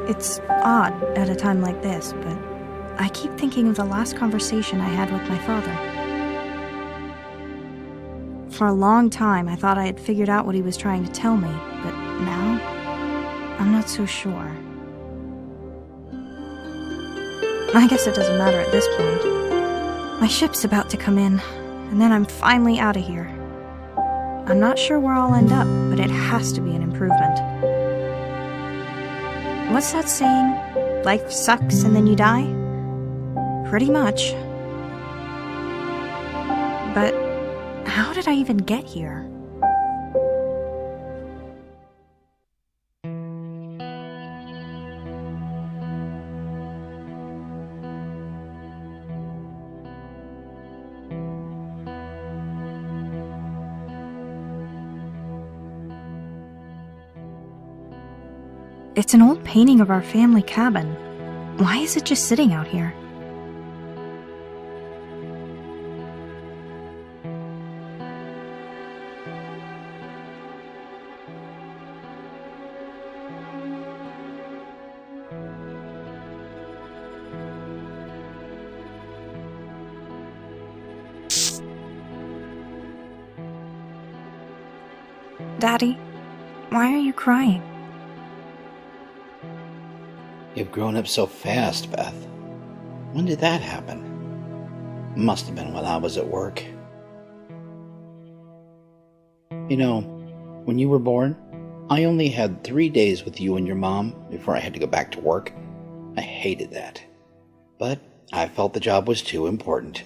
It's odd at a time like this, but I keep thinking of the last conversation I had with my father. For a long time, I thought I had figured out what he was trying to tell me, but now, I'm not so sure. I guess it doesn't matter at this point. My ship's about to come in, and then I'm finally out of here. I'm not sure where I'll end up, but it has to be an improvement. What's that saying? Life sucks and then you die? Pretty much. But how did I even get here? It's an old painting of our family cabin. Why is it just sitting out here? Daddy, why are you crying? You've grown up so fast, Beth. When did that happen? Must have been when I was at work. You know, when you were born, I only had 3 days with you and your mom before I had to go back to work. I hated that. But I felt the job was too important.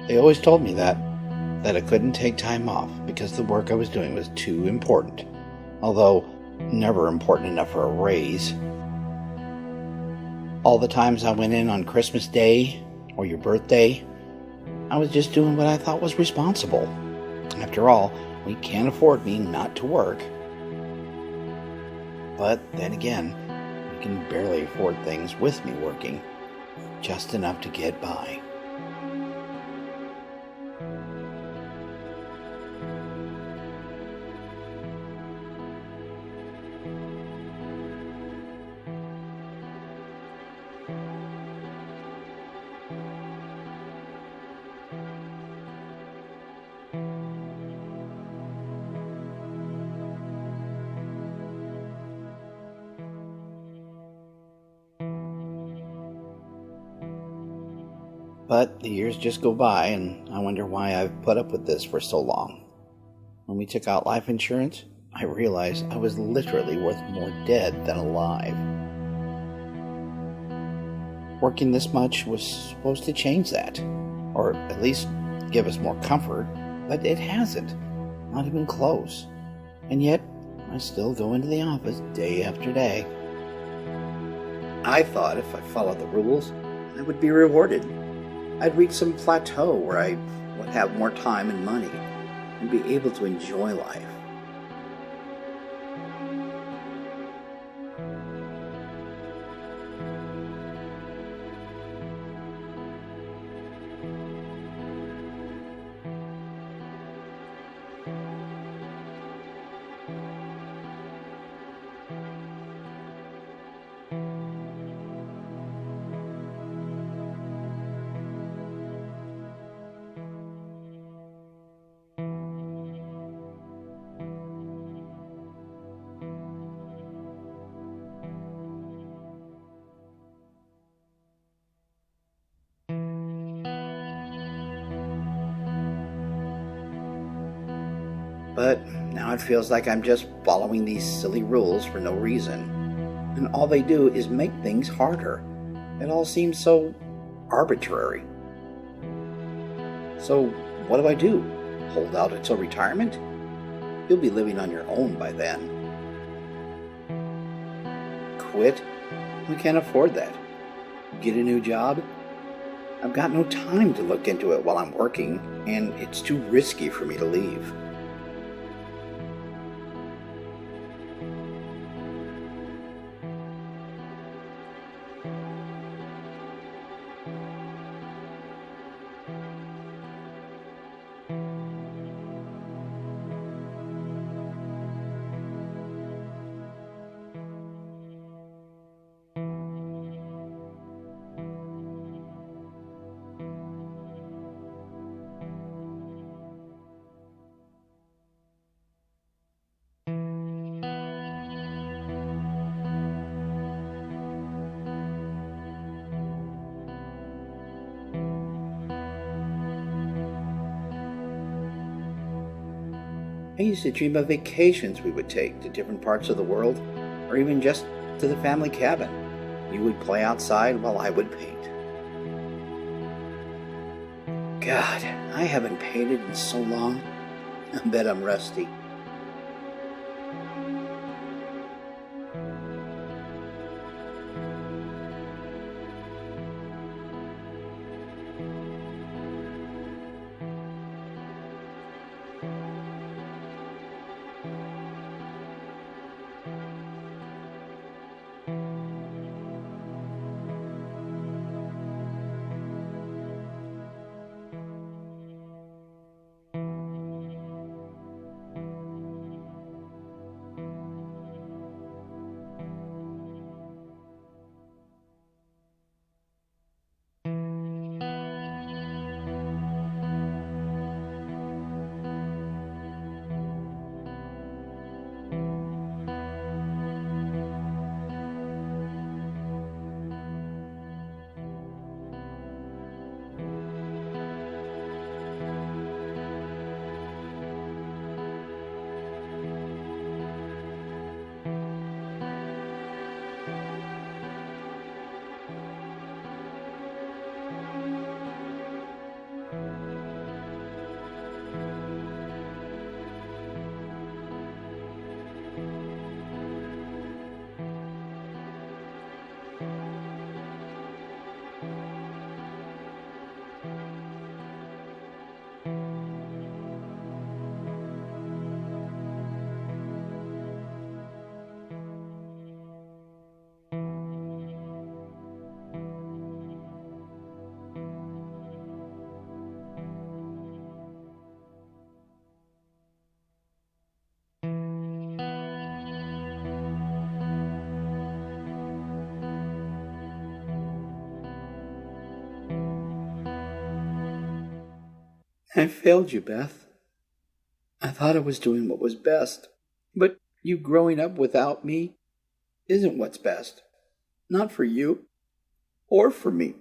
They always told me that I couldn't take time off because the work I was doing was too important. Although, never important enough for a raise. All the times I went in on Christmas Day or your birthday, I was just doing what I thought was responsible. After all, we can't afford me not to work. But then again, we can barely afford things with me working. Just enough to get by. But the years just go by, and I wonder why I've put up with this for so long. When we took out life insurance, I realized I was literally worth more dead than alive. Working this much was supposed to change that, or at least give us more comfort, but it hasn't. Not even close. And yet, I still go into the office day after day. I thought if I followed the rules, I would be rewarded. I'd reach some plateau where I would have more time and money and be able to enjoy life. But now it feels like I'm just following these silly rules for no reason. And all they do is make things harder. It all seems so arbitrary. So what do? Hold out until retirement? You'll be living on your own by then. Quit? We can't afford that. Get a new job? I've got no time to look into it while I'm working, and it's too risky for me to leave. I used to dream of vacations we would take to different parts of the world, or even just to the family cabin. You would play outside while I would paint. God, I haven't painted in so long. I bet I'm rusty. I failed you, Beth. I thought I was doing what was best, but you growing up without me isn't what's best. Not for you, or for me.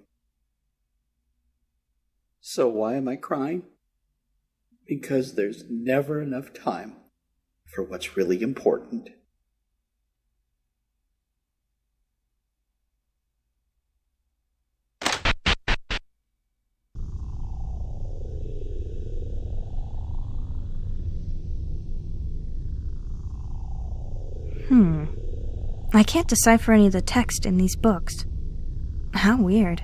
So why am I crying? Because there's never enough time for what's really important. I can't decipher any of the text in these books. How weird.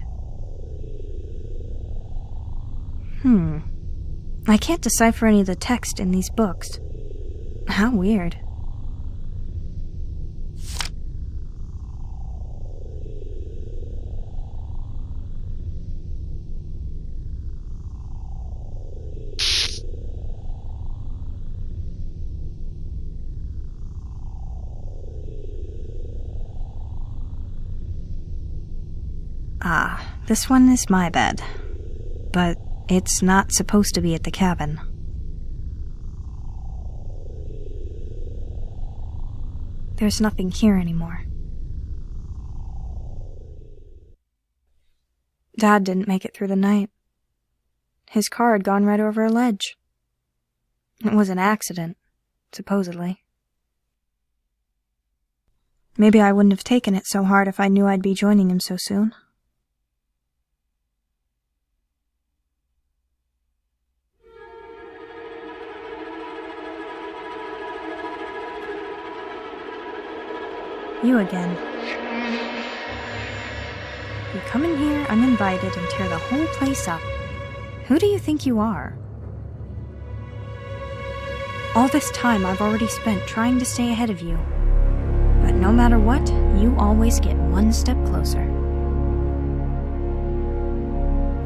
I can't decipher any of the text in these books. How weird. This one is my bed, but it's not supposed to be at the cabin. There's nothing here anymore. Dad didn't make it through the night. His car had gone right over a ledge. It was an accident, supposedly. Maybe I wouldn't have taken it so hard if I knew I'd be joining him so soon. You again. You come in here uninvited and tear the whole place up. Who do you think you are? All this time I've already spent trying to stay ahead of you. But no matter what, you always get one step closer.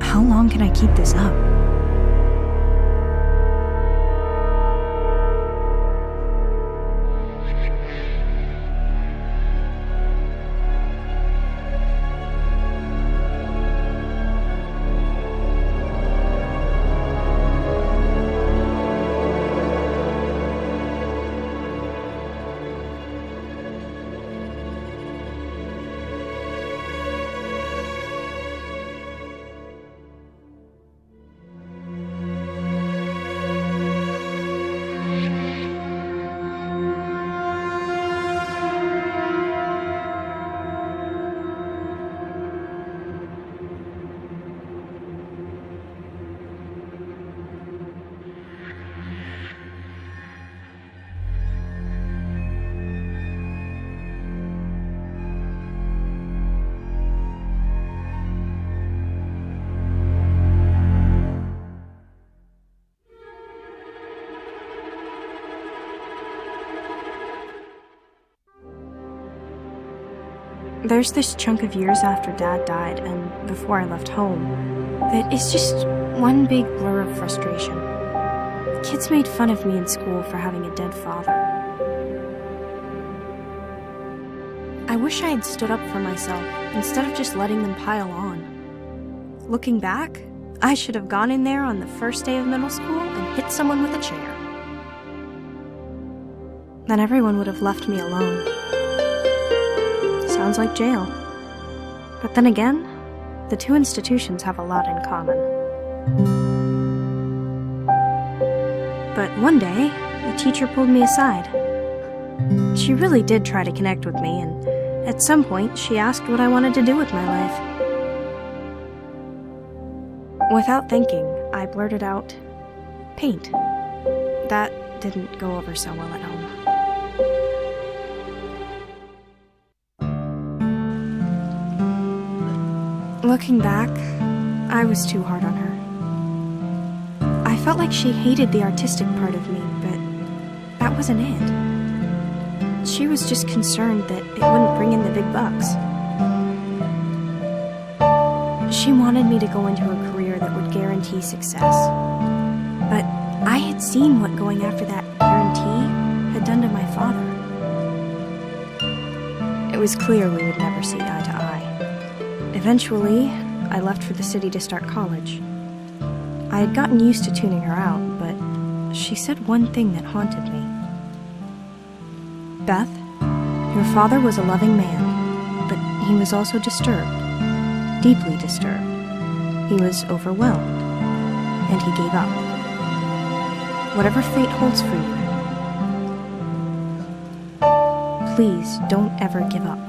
How long can I keep this up? There's this chunk of years after Dad died and before I left home that is just one big blur of frustration. Kids made fun of me in school for having a dead father. I wish I had stood up for myself instead of just letting them pile on. Looking back, I should have gone in there on the first day of middle school and hit someone with a chair. Then everyone would have left me alone. Sounds like jail. But then again, the two institutions have a lot in common. But one day, a teacher pulled me aside. She really did try to connect with me, and at some point, she asked what I wanted to do with my life. Without thinking, I blurted out, paint. That didn't go over so well at home. Looking back, I was too hard on her. I felt like she hated the artistic part of me, but that wasn't it. She was just concerned that it wouldn't bring in the big bucks. She wanted me to go into a career that would guarantee success. But I had seen what going after that guarantee had done to my father. It was clear we would never see eye to eye. Eventually, I left for the city to start college. I had gotten used to tuning her out, but she said one thing that haunted me. Beth, your father was a loving man, but he was also disturbed, deeply disturbed. He was overwhelmed, and he gave up. Whatever fate holds for you, please don't ever give up.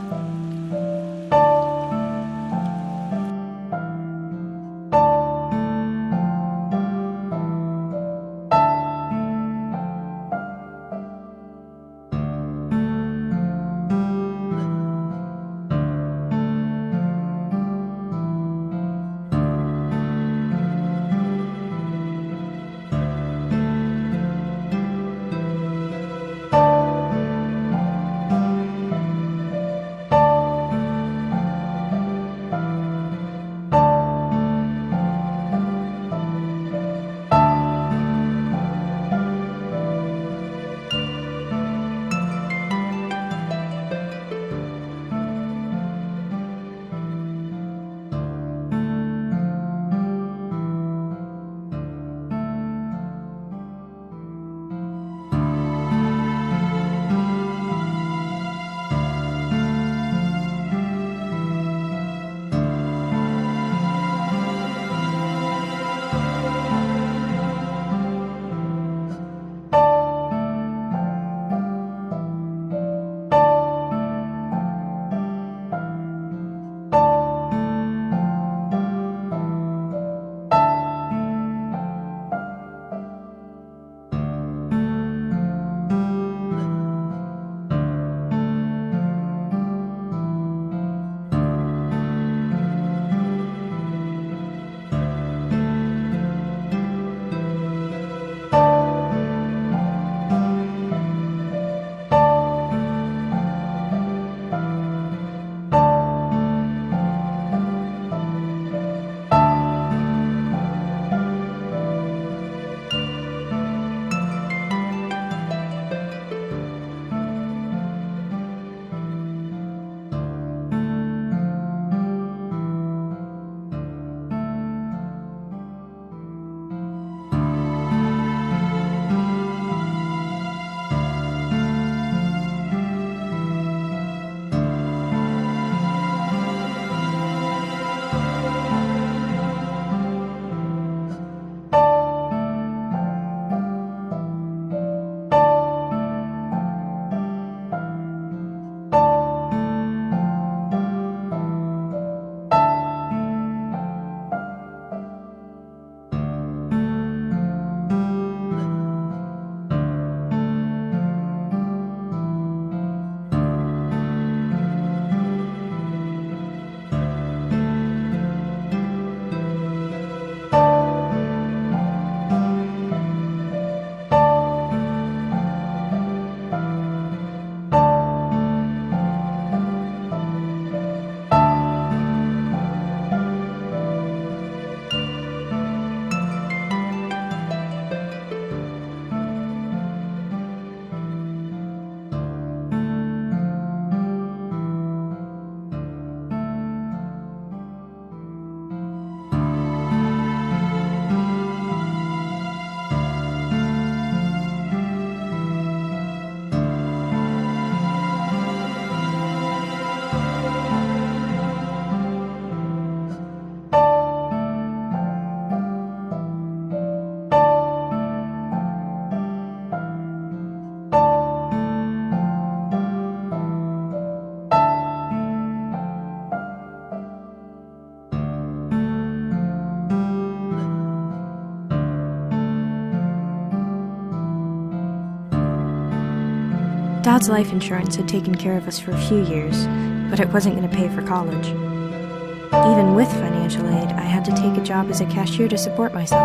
Dad's life insurance had taken care of us for a few years, but it wasn't going to pay for college. Even with financial aid, I had to take a job as a cashier to support myself.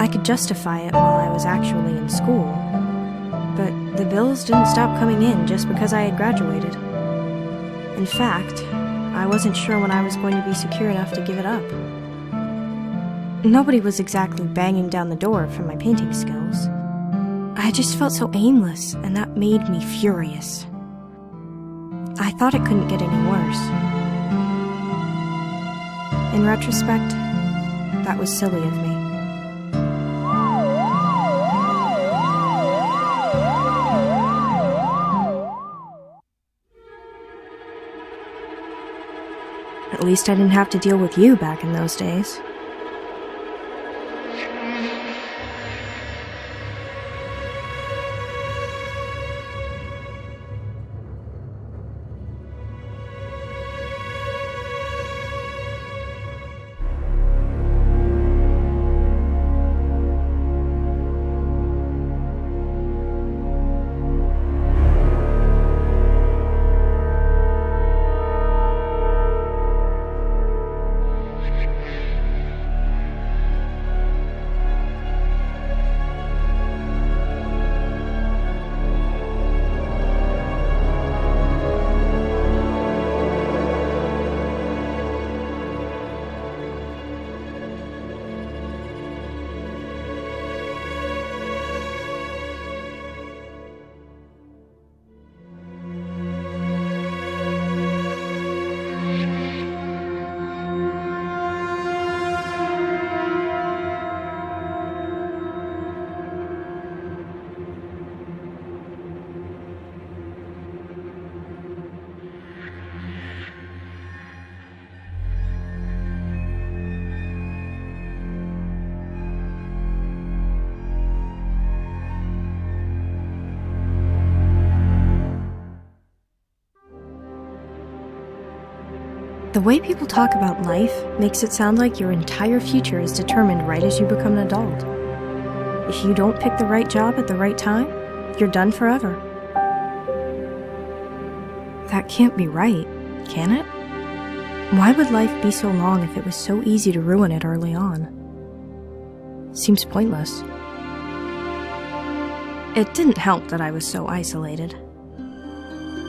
I could justify it while I was actually in school, but the bills didn't stop coming in just because I had graduated. In fact, I wasn't sure when I was going to be secure enough to give it up. Nobody was exactly banging down the door for my painting skills. I just felt so aimless, and that made me furious. I thought it couldn't get any worse. In retrospect, that was silly of me. At least I didn't have to deal with you back in those days. The way people talk about life makes it sound like your entire future is determined right as you become an adult. If you don't pick the right job at the right time, you're done forever. That can't be right, can it? Why would life be so long if it was so easy to ruin it early on? Seems pointless. It didn't help that I was so isolated.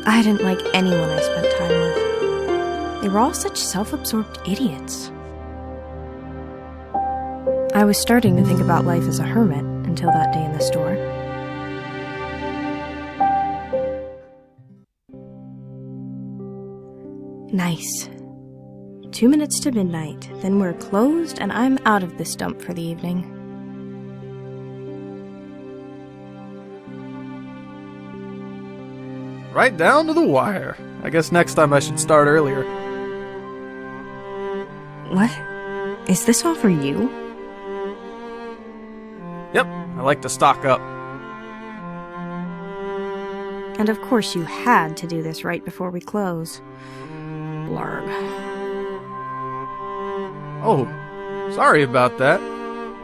I didn't like anyone I spent time with. They were all such self-absorbed idiots. I was starting to think about life as a hermit until that day in the store. Nice. 2 minutes to midnight, then we're closed and I'm out of this dump for the evening. Right down to the wire. I guess next time I should start earlier. What? Is this all for you? Yep, I like to stock up. And of course you had to do this right before we close. Blarg. Oh, sorry about that.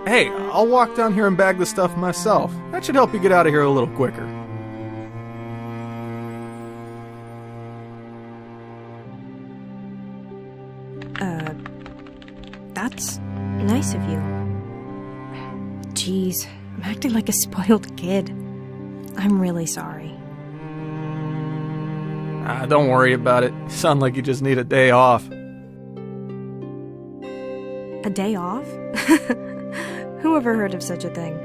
Hey, I'll walk down here and bag the stuff myself. That should help you get out of here a little quicker. That's nice of you. Jeez, I'm acting like a spoiled kid. I'm really sorry. Don't worry about it. You sound like you just need a day off. A day off? Who ever heard of such a thing?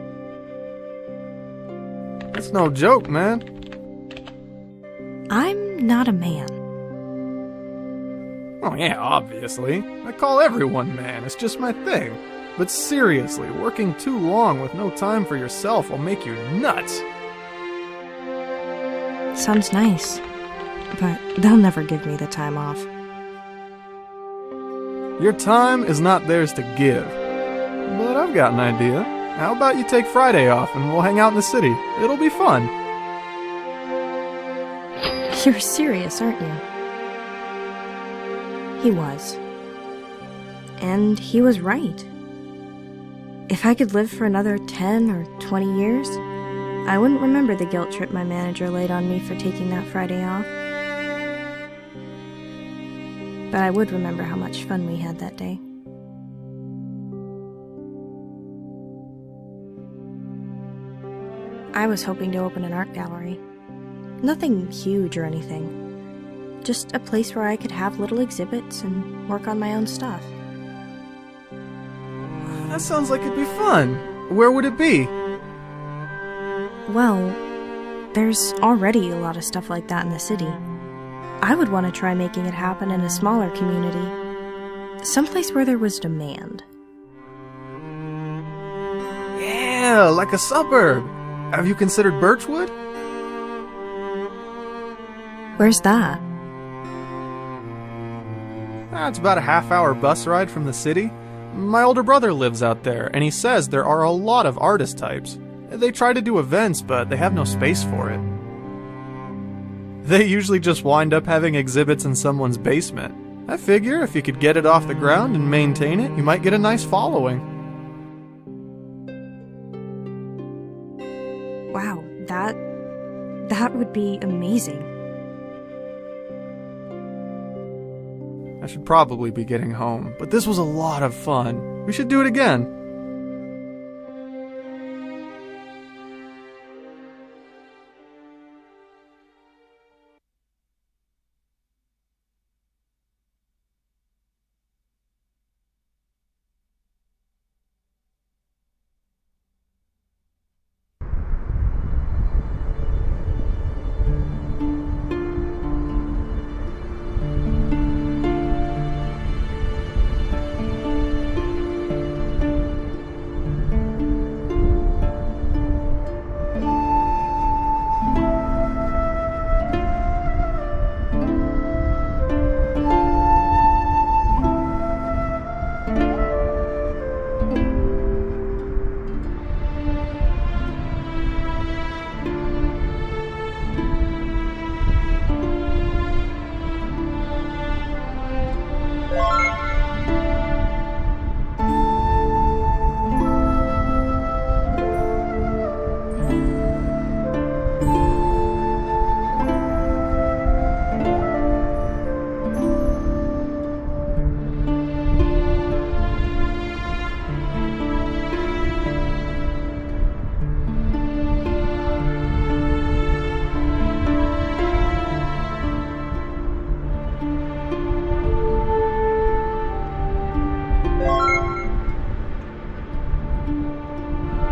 It's no joke, man. I'm not a man. Oh yeah, obviously. I call everyone man, it's just my thing. But seriously, working too long with no time for yourself will make you nuts. Sounds nice, but they'll never give me the time off. Your time is not theirs to give. But I've got an idea. How about you take Friday off and we'll hang out in the city? It'll be fun. You're serious, aren't you? He was. And he was right. If I could live for another 10 or 20 years, I wouldn't remember the guilt trip my manager laid on me for taking that Friday off. But I would remember how much fun we had that day. I was hoping to open an art gallery. Nothing huge or anything. Just a place where I could have little exhibits and work on my own stuff. That sounds like it'd be fun. Where would it be? Well, there's already a lot of stuff like that in the city. I would want to try making it happen in a smaller community. Someplace where there was demand. Yeah, like a suburb. Have you considered Birchwood? Where's that? It's about a half-hour bus ride from the city. My older brother lives out there, and he says there are a lot of artist types. They try to do events, but they have no space for it. They usually just wind up having exhibits in someone's basement. I figure if you could get it off the ground and maintain it, you might get a nice following. Wow, that would be amazing. I should probably be getting home, but this was a lot of fun. We should do it again.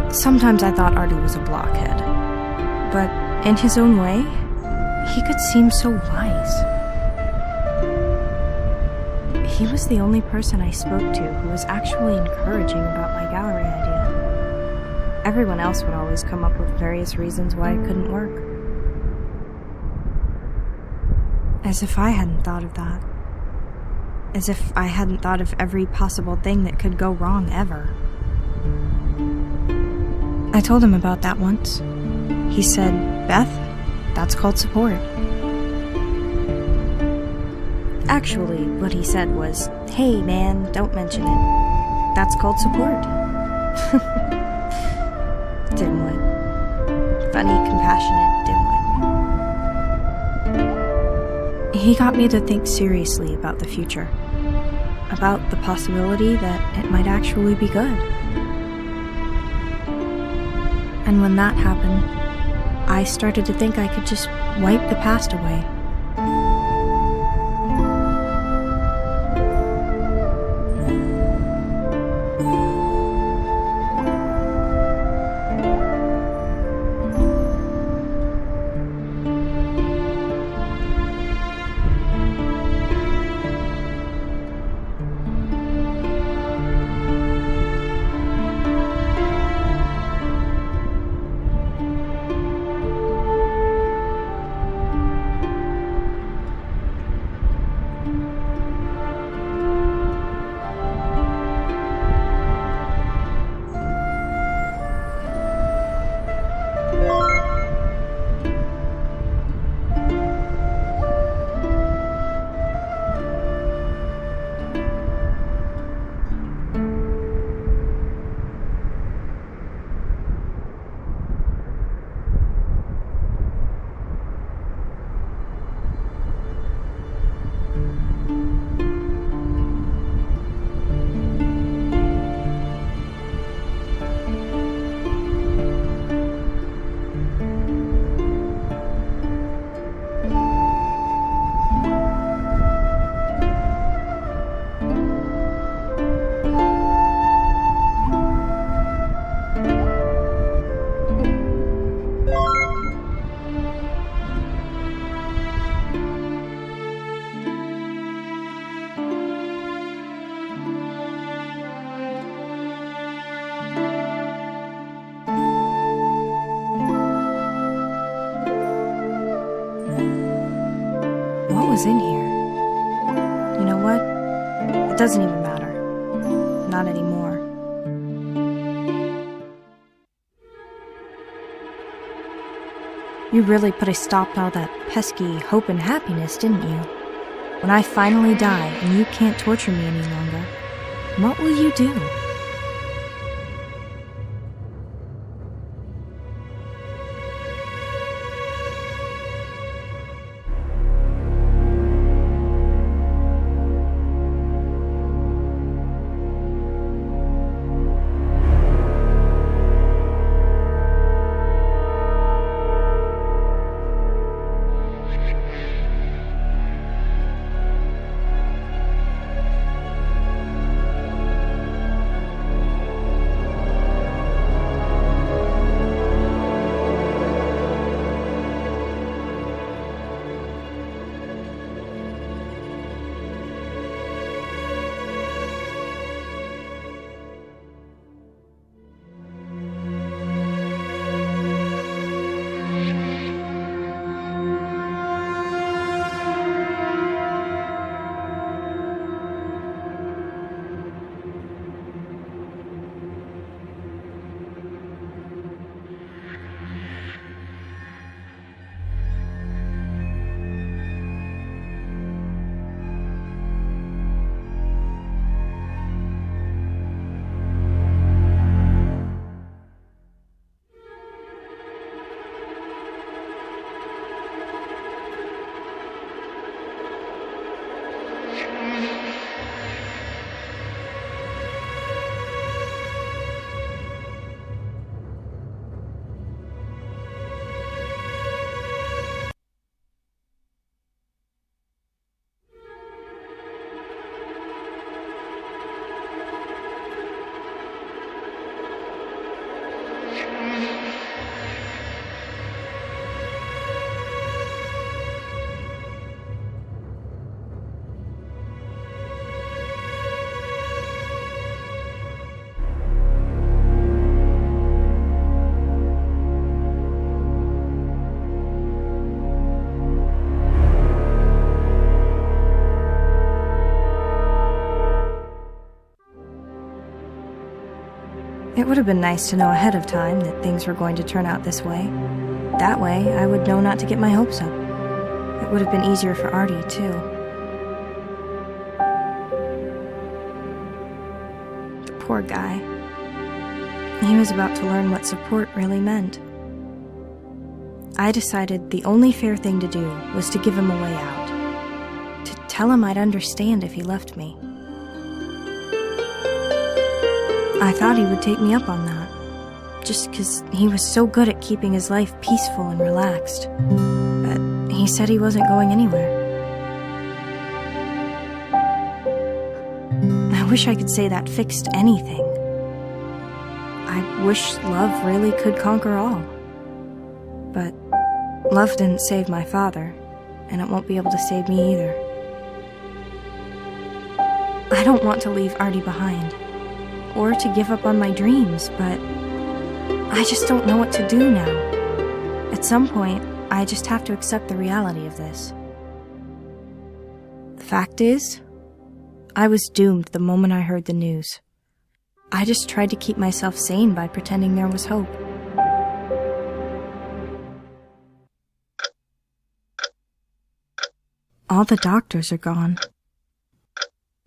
Sometimes I thought Artie was a blockhead, but in his own way, he could seem so wise. He was the only person I spoke to who was actually encouraging about my gallery idea. Everyone else would always come up with various reasons why it couldn't work. As if I hadn't thought of that. As if I hadn't thought of every possible thing that could go wrong ever. I told him about that once. He said, "Beth, that's called support." Actually, what he said was, "Hey man, don't mention it. That's called support." Dimwit. Funny, compassionate dimwit. He got me to think seriously about the future. About the possibility that it might actually be good. And when that happened, I started to think I could just wipe the past away. was in here. You know what? It doesn't even matter. Not anymore. You really put a stop to all that pesky hope and happiness, didn't you? When I finally die and you can't torture me any longer, what will you do? It would have been nice to know ahead of time that things were going to turn out this way. That way, I would know not to get my hopes up. It would have been easier for Artie, too. The poor guy. He was about to learn what support really meant. I decided the only fair thing to do was to give him a way out. To tell him I'd understand if he left me. I thought he would take me up on that, just because he was so good at keeping his life peaceful and relaxed. But he said he wasn't going anywhere. I wish I could say that fixed anything. I wish love really could conquer all. But love didn't save my father, and it won't be able to save me either. I don't want to leave Artie behind, or to give up on my dreams, but I just don't know what to do now. At some point, I just have to accept the reality of this. The fact is, I was doomed the moment I heard the news. I just tried to keep myself sane by pretending there was hope. All the doctors are gone.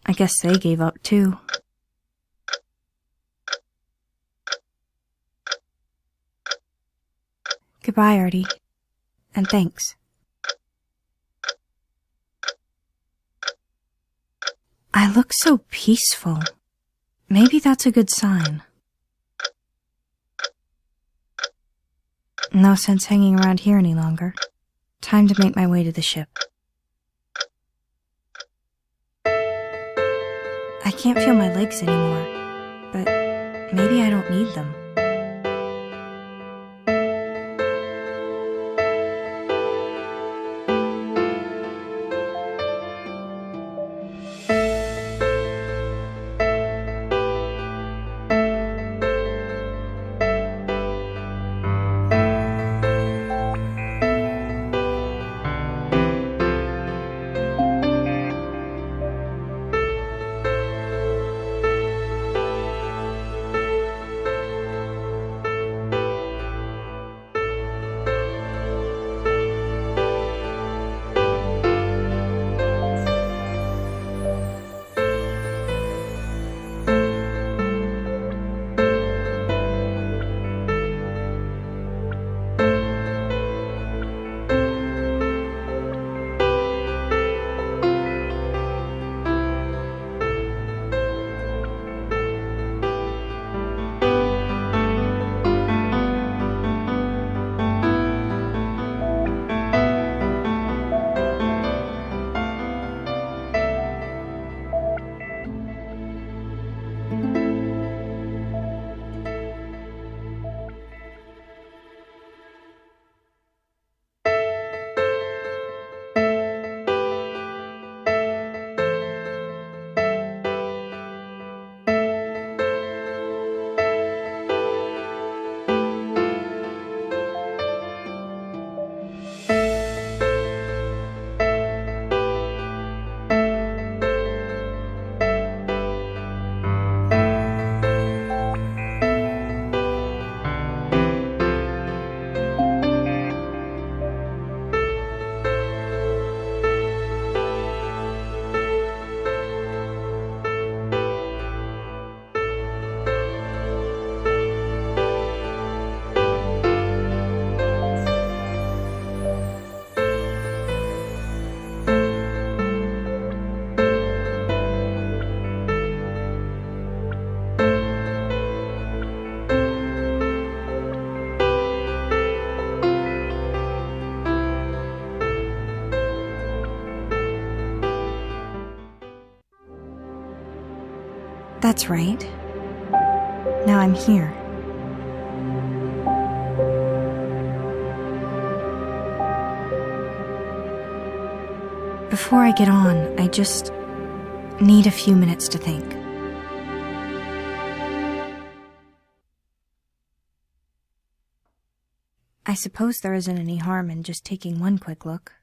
I guess they gave up too. Goodbye, Artie. And thanks. I look so peaceful. Maybe that's a good sign. No sense hanging around here any longer. Time to make my way to the ship. I can't feel my legs anymore, but maybe I don't need them. That's right. Now I'm here. Before I get on, I just need a few minutes to think. I suppose there isn't any harm in just taking one quick look.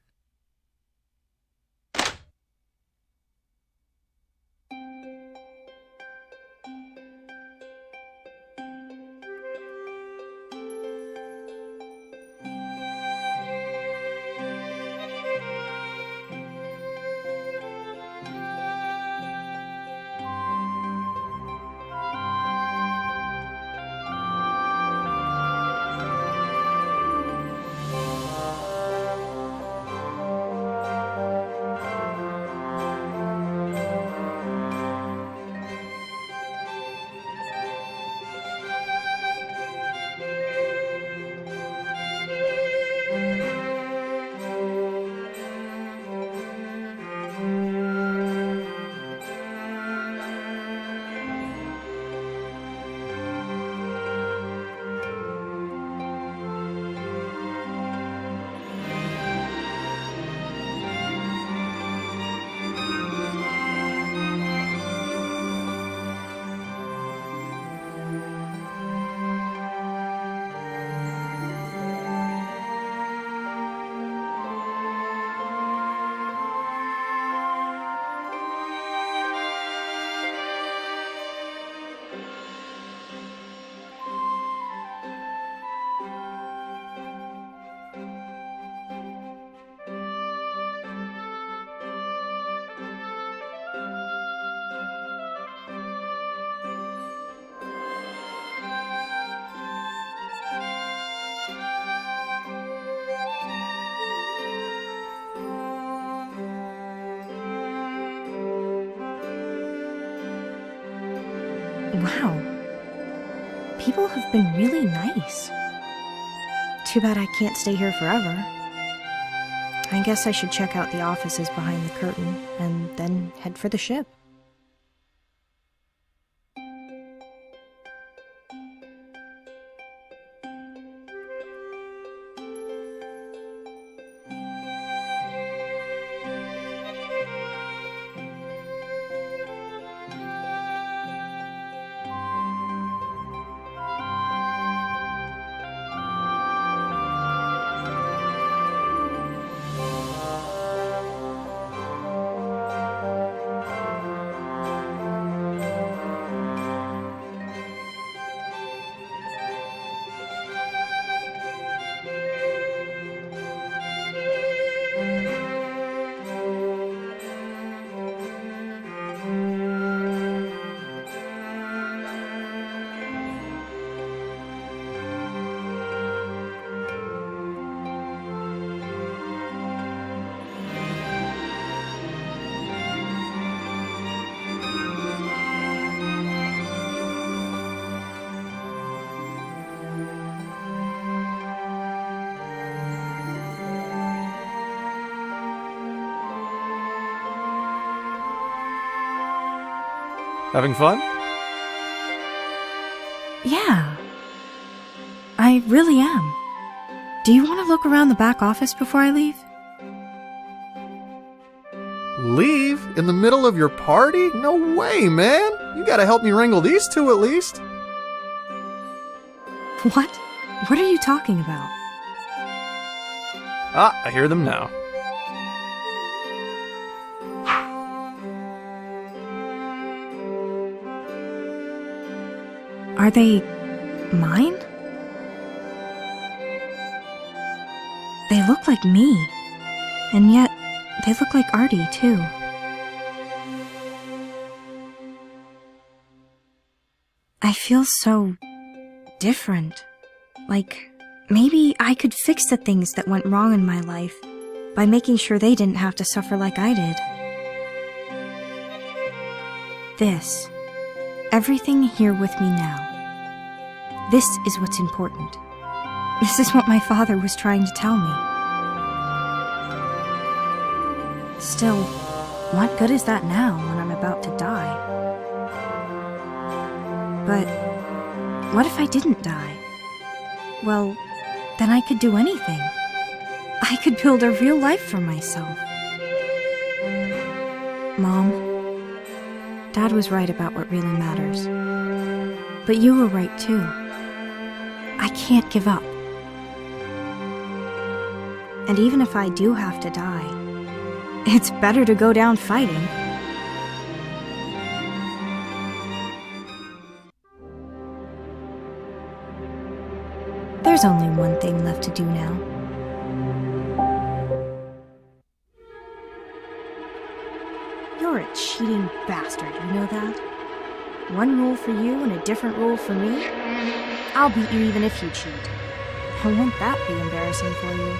Wow. People have been really nice. Too bad I can't stay here forever. I guess I should check out the offices behind the curtain and then head for the ship. Having fun? Yeah. I really am. Do you want to look around the back office before I leave? Leave? In the middle of your party? No way, man! You gotta help me wrangle these two at least. What? What are you talking about? Ah, I hear them now. Are they mine? They look like me, and yet they look like Artie, too. I feel so different. Like, maybe I could fix the things that went wrong in my life by making sure they didn't have to suffer like I did. This. Everything here with me now. This is what's important. This is what my father was trying to tell me. Still, what good is that now when I'm about to die? But what if I didn't die? Well, then I could do anything. I could build a real life for myself. Mom, Dad was right about what really matters. But you were right too. I can't give up. And even if I do have to die, it's better to go down fighting. There's only one thing left to do now. You're a cheating bastard, you know that? One rule for you and a different rule for me? I'll beat you even if you cheat. And won't that be embarrassing for you?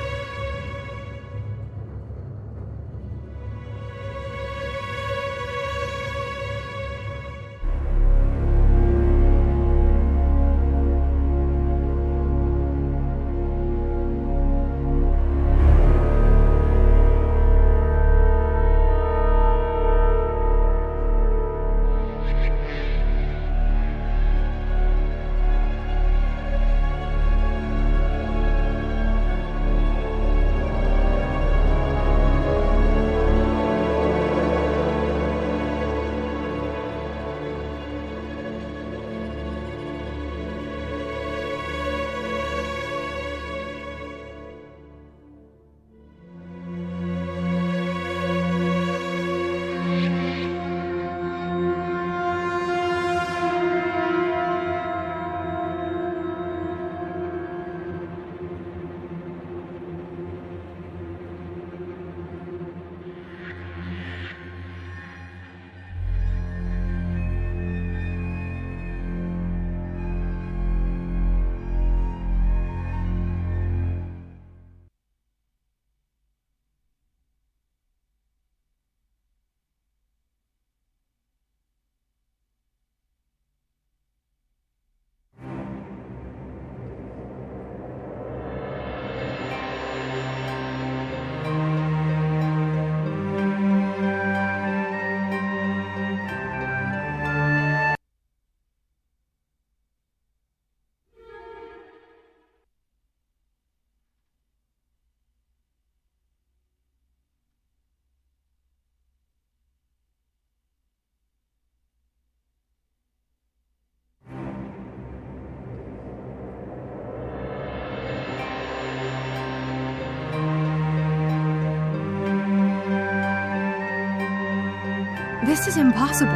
This is impossible.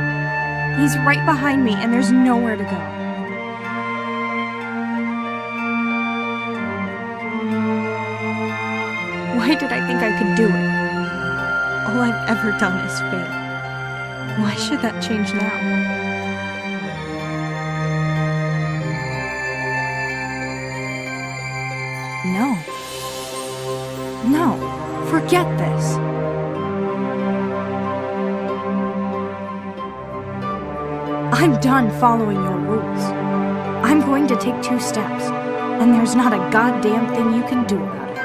He's right behind me and there's nowhere to go. Why did I think I could do it? All I've ever done is fail. Why should that change now? No, forget this. I'm done following your rules. I'm going to take 2 steps, and there's not a goddamn thing you can do about it.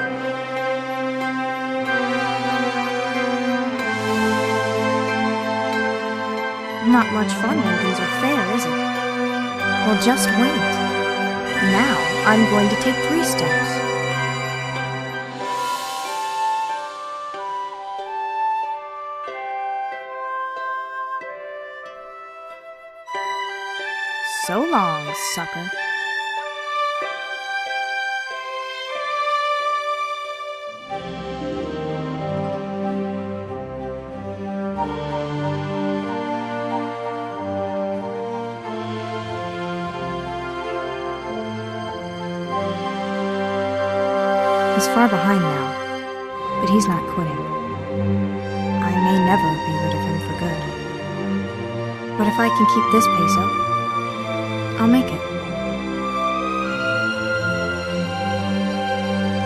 Not much fun when things are fair, is it? Well, just wait. Now, I'm going to take 3 steps. So long, sucker. He's far behind now, but he's not quitting. I may never be rid of him for good. But if I can keep this pace up, I'll make it.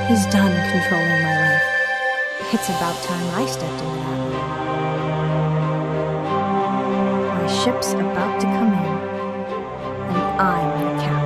He's done controlling my life. It's about time I stepped into that role. My ship's about to come in, and I'm the captain.